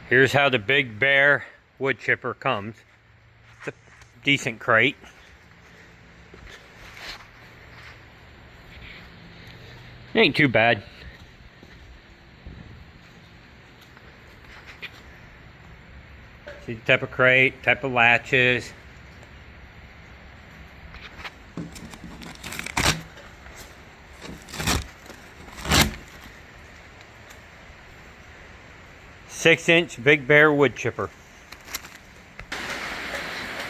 Here's how the Big Bear wood chipper comes. It's a decent crate. It ain't too bad. See the type of crate, type of latches. Six-inch Big Bear wood chipper.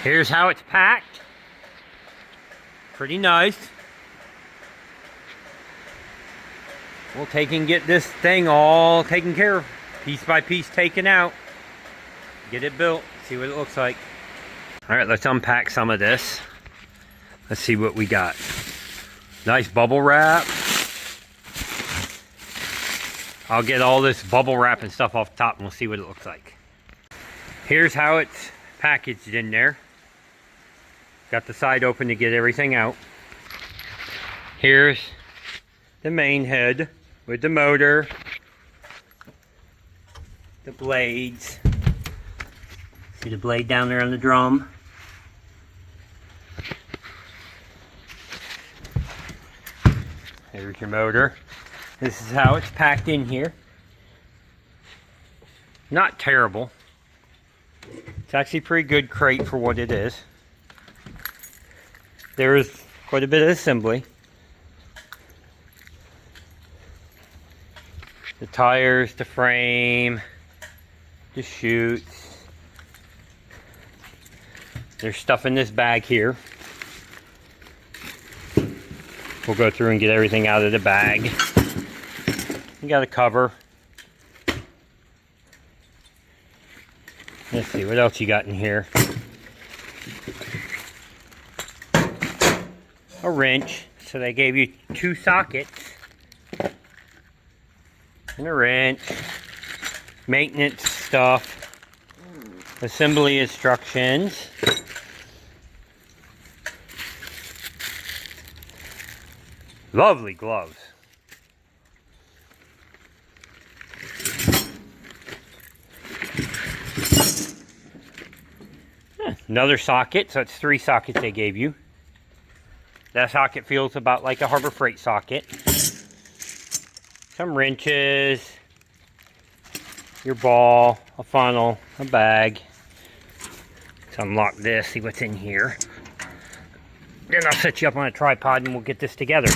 Here's how it's packed. Pretty nice. We'll take and get this thing all taken care of, piece by piece taken out. Get it built, see what it looks like. Alright, let's unpack some of this. Let's see what we got. Nice bubble wrap. I'll get all this bubble wrap and stuff off the top and we'll see what it looks like. Here's how it's packaged in there. Got the side open to get everything out. Here's the main head with the motor, the blades. See the blade down there on the drum? There's your motor. This is how it's packed in here. Not terrible. It's actually a pretty good crate for what it is. There is quite a bit of assembly. The tires, the frame, the chutes. There's stuff in this bag here. We'll go through and get everything out of the bag. You got a cover. Let's see, what else you got in here? A wrench. So they gave you 2 sockets. And a wrench. Maintenance stuff. Assembly instructions. Lovely gloves. Another socket, so it's 3 sockets they gave you. That socket feels about like a Harbor Freight socket. Some wrenches, your ball, a funnel, a bag. Let's unlock this, see what's in here. Then I'll set you up on a tripod and we'll get this together.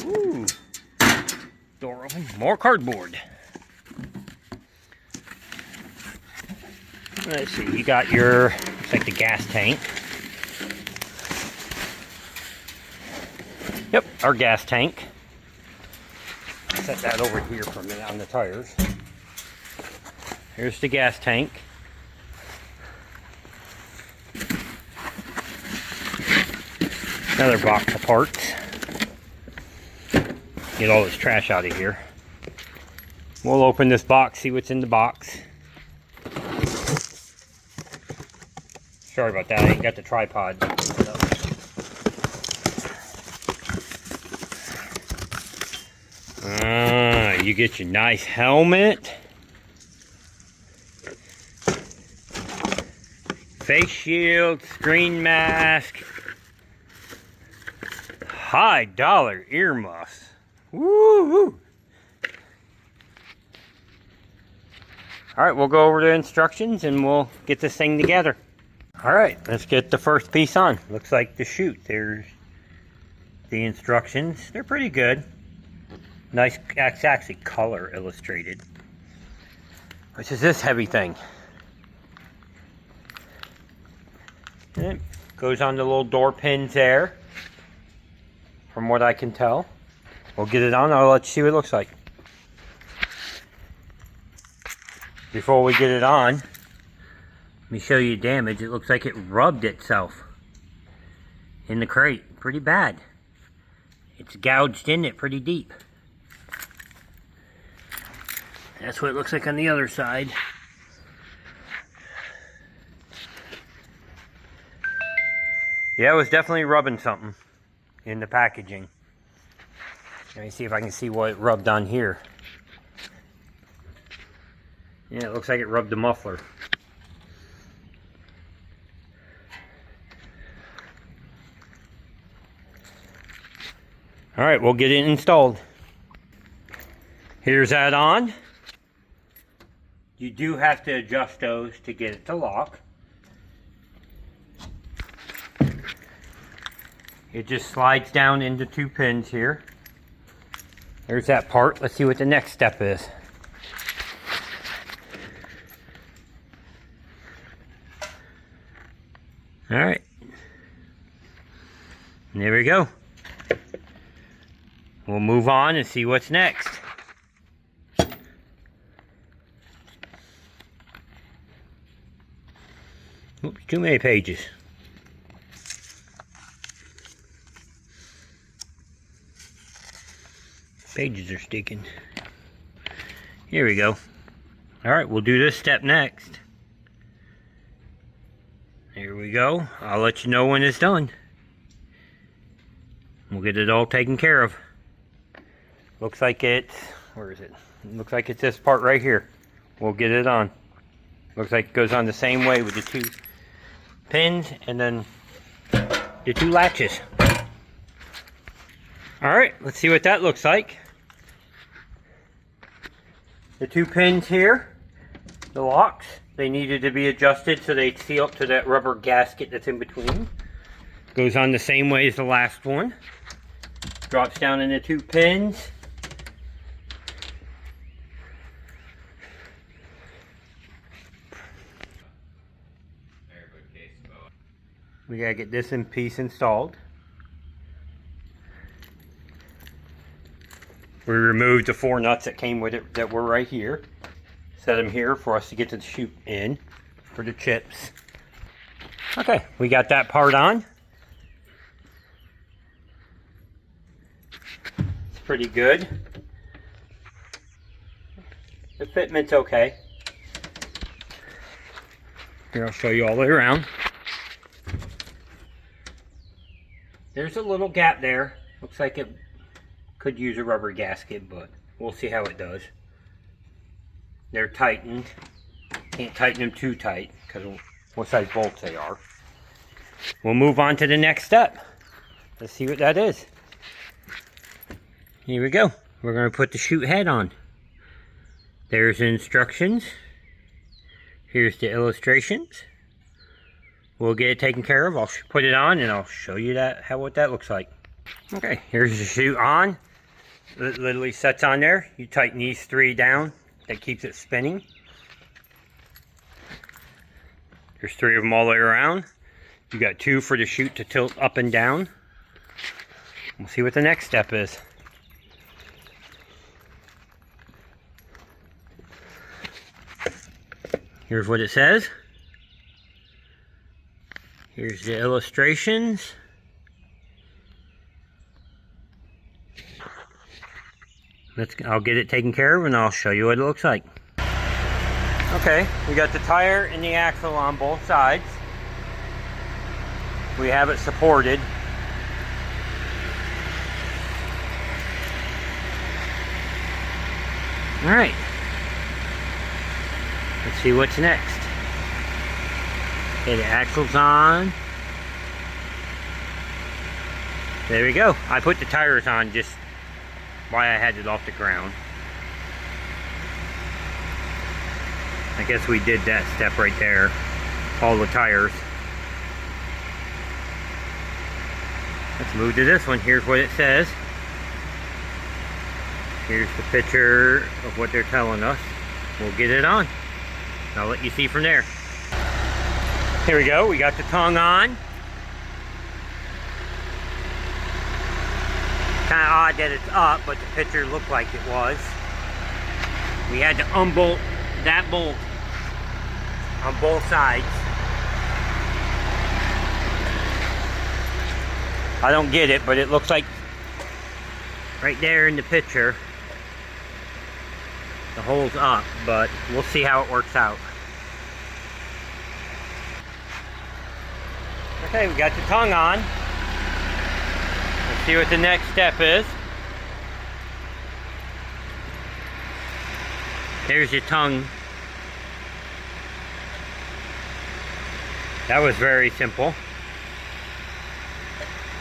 Ooh. Door open, more cardboard. Let's see, you got your, looks like the gas tank. Yep, our gas tank. Set that over here for a minute on the tires. Here's the gas tank. Another box of parts. Get all this trash out of here. We'll open this box, see what's in the box. Sorry about that, I ain't got the tripod. You get your nice helmet. Face shield, screen mask. High dollar earmuffs. Woo-hoo. Alright, we'll go over the instructions and we'll get this thing together. Alright, let's get the first piece on. Looks like the chute. There's the instructions. They're pretty good. Nice, it's actually color illustrated. Which is this heavy thing. It goes on the little door pins there. From what I can tell. We'll get it on, I'll let you see what it looks like. Before we get it on, let me show you damage. It looks like it rubbed itself in the crate. Pretty bad. It's gouged in it pretty deep. That's what it looks like on the other side. Yeah, it was definitely rubbing something in the packaging. Let me see if I can see what it rubbed on here. Yeah, it looks like it rubbed the muffler. Alright, we'll get it installed. Here's that on. You do have to adjust those to get it to lock. It just slides down into 2 pins here. There's that part. Let's see what the next step is. Alright. There we go. We'll move on and see what's next. Oops, too many pages. Pages are sticking. Here we go. Alright, we'll do this step next. Here we go. I'll let you know when it's done. We'll get it all taken care of. Looks like it's, where is it? Looks like it's this part right here. We'll get it on. Looks like it goes on the same way with the 2 pins and then the 2 latches. Alright, let's see what that looks like. The 2 pins here, the locks, they needed to be adjusted so they'd seal up to that rubber gasket that's in between. Goes on the same way as the last one. Drops down into 2 pins. We gotta get this in piece installed. We removed the 4 nuts that came with it that were right here. Set them here for us to get to the chute in for the chips. Okay, we got that part on. It's pretty good. The fitment's okay. Here, I'll show you all the way around. There's a little gap there. Looks like it could use a rubber gasket, but we'll see how it does. They're tightened. Can't tighten them too tight because of what size bolts they are. We'll move on to the next step. Let's see what that is. Here we go. We're going to put the chute head on. There's the instructions. Here's the illustrations. We'll get it taken care of. I'll put it on and I'll show you what that looks like. Okay, here's the chute on. It literally sets on there. You tighten these 3 down. That keeps it spinning. There's 3 of them all the way around. You got 2 for the chute to tilt up and down. We'll see what the next step is. Here's what it says. Here's the illustrations. I'll get it taken care of and I'll show you what it looks like. Okay, we got the tire and the axle on both sides. We have it supported. Alright. Let's see what's next. Okay, the axle's on. There we go. I put the tires on just why I had it off the ground. I guess we did that step right there. All the tires. Let's move to this one. Here's what it says. Here's the picture of what they're telling us. We'll get it on. I'll let you see from there. Here we go. We got the tongue on. Kind of odd that it's up, but the picture looked like it was. We had to unbolt that bolt on both sides. I don't get it, but it looks like right there in the picture the hole's up, but we'll see how it works out. Okay, we got the tongue on. Let's see what the next step is. There's your tongue That was very simple.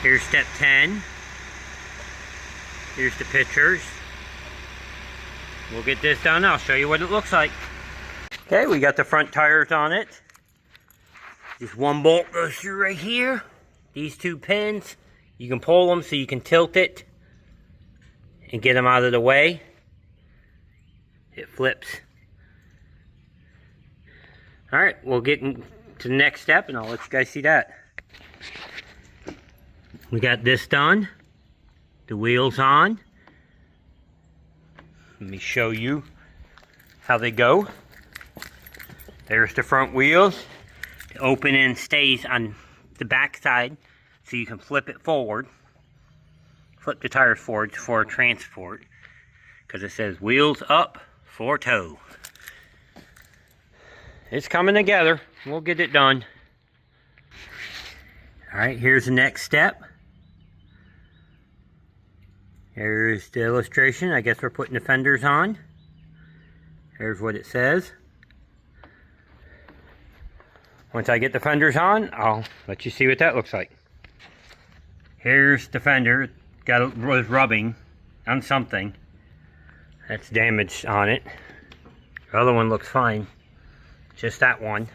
Here's step 10. Here's the pictures. We'll get this done. I'll show you what it looks like. Okay, we got the front tires on it. Just one bolt goes through right here. These two pins, you can pull them so you can tilt it and get them out of the way. It flips. Alright, we'll get to the next step and I'll let you guys see that. We got this done. The wheels on. Let me show you how they go. There's the front wheels. The open end stays on the back side so you can flip it forward. Flip the tires forward for transport because it says wheels up for tow. It's coming together. We'll get it done. Alright, here's the next step. Here's the illustration. I guess we're putting the fenders on. Here's what it says. Once I get the fenders on, I'll let you see what that looks like. Here's the fender. Was rubbing on something. That's damaged on it. The other one looks fine. Just that one.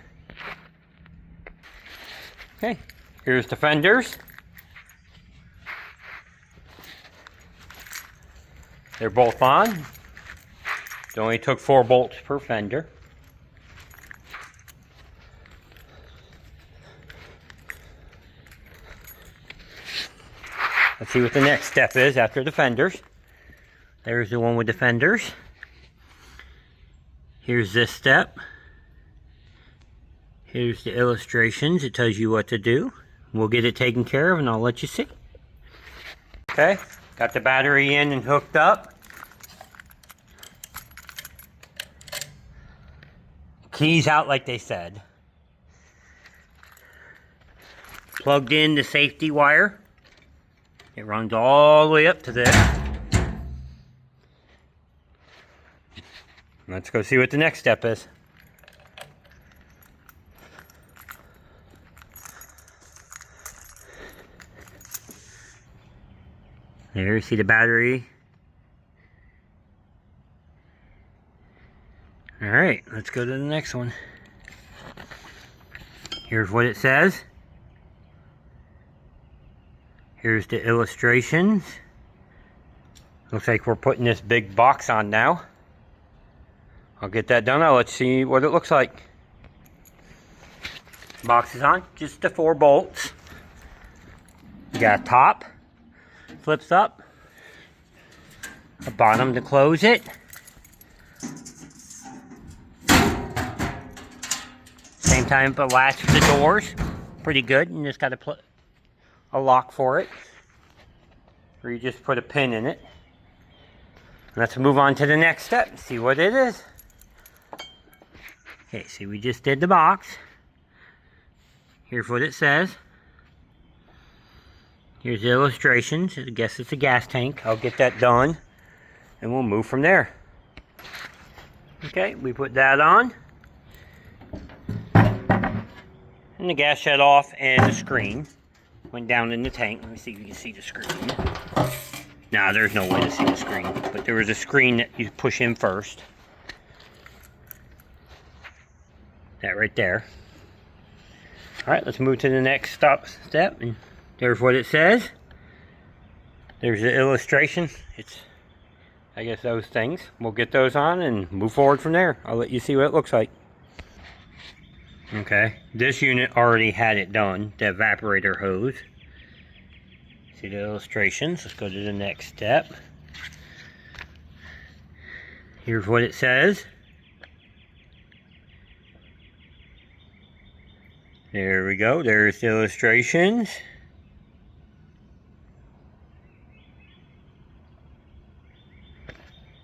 Okay, here's the fenders. They're both on. It only took 4 bolts per fender. Let's see what the next step is after the fenders. There's the one with the fenders. Here's this step. Here's the illustrations. It tells you what to do. We'll get it taken care of and I'll let you see. Okay, got the battery in and hooked up. Keys out like they said. Plugged in the safety wire. It runs all the way up to this. Let's go see what the next step is. There, you see the battery. Alright, let's go to the next one. Here's what it says. Here's the illustrations. Looks like we're putting this big box on now. I'll get that done. I'll let you see what it looks like. Box is on. Just the 4 bolts. You got a top. Flips up. A bottom to close it. Same time, but latch for the doors. Pretty good. You just got to put a lock for it. Or you just put a pin in it. Let's move on to the next step and see what it is. Okay, see, we just did the box. Here's what it says. Here's the illustrations. I guess it's a gas tank. I'll get that done and we'll move from there. Okay, we put that on. And the gas shut off and the screen went down in the tank. Let me see if you can see the screen. Nah, there's no way to see the screen. But there was a screen that you push in first. That right there. Alright, let's move to the next step. And there's what it says. There's the illustration. It's, I guess, those things. We'll get those on and move forward from there. I'll let you see what it looks like. Okay, this unit already had it done, the evaporator hose. See the illustrations. Let's go to the next step. Here's what it says. There we go. There's the illustrations.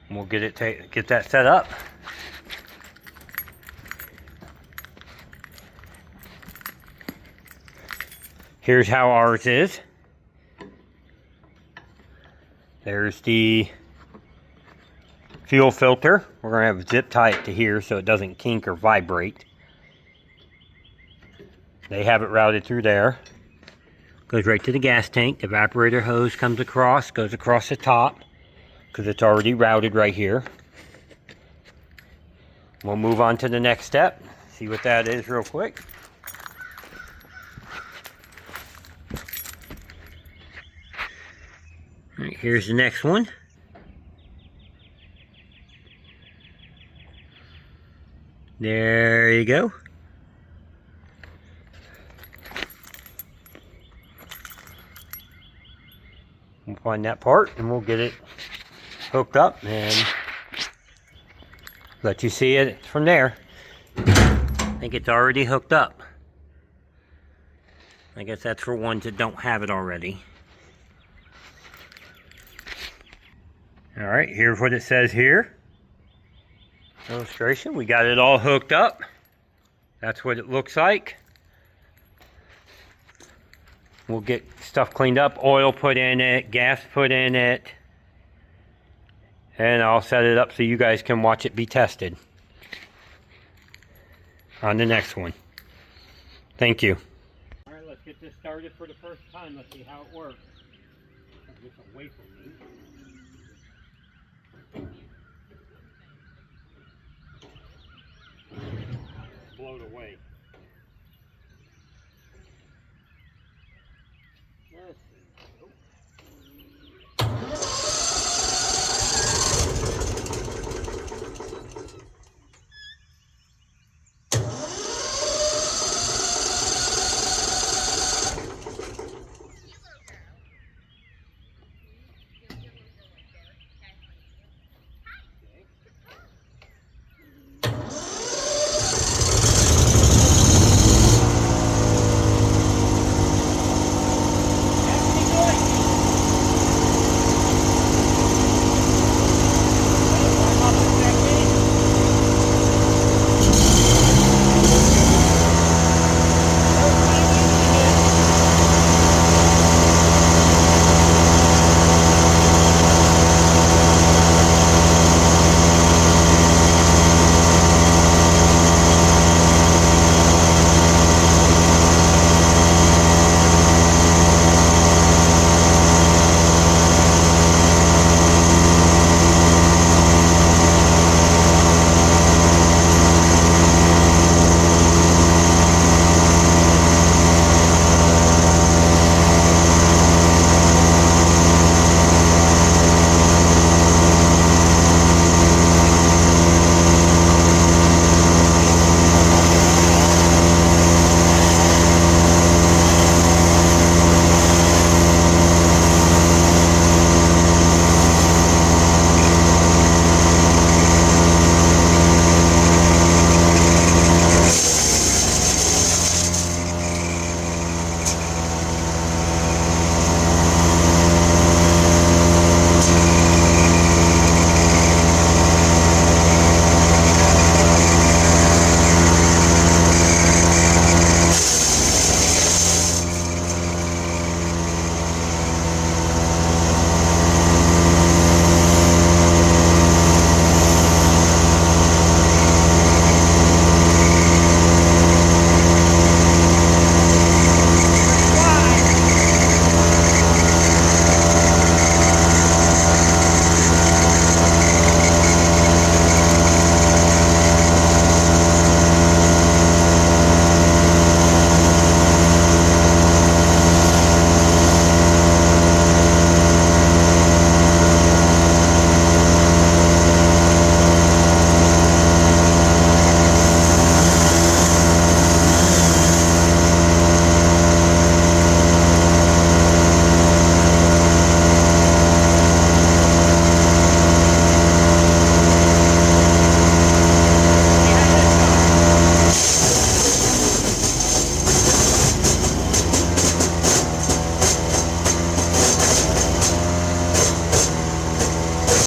We'll get it get that set up. Here's how ours is. There's the fuel filter. We're going to have zip tie it to here so it doesn't kink or vibrate. They have it routed through there. Goes right to the gas tank. The evaporator hose comes across, goes across the top, because it's already routed right here. We'll move on to the next step. See what that is real quick. All right, here's the next one. There you go. We'll find that part and we'll get it hooked up and let you see it from there. I think it's already hooked up. I guess that's for ones that don't have it already. Alright, here's what it says here. Illustration, we got it all hooked up. That's what it looks like. We'll get stuff cleaned up, oil put in it, gas put in it, and I'll set it up so you guys can watch it be tested on the next one. Thank you. Alright, let's get this started for the first time. Let's see how it works. Get away from me.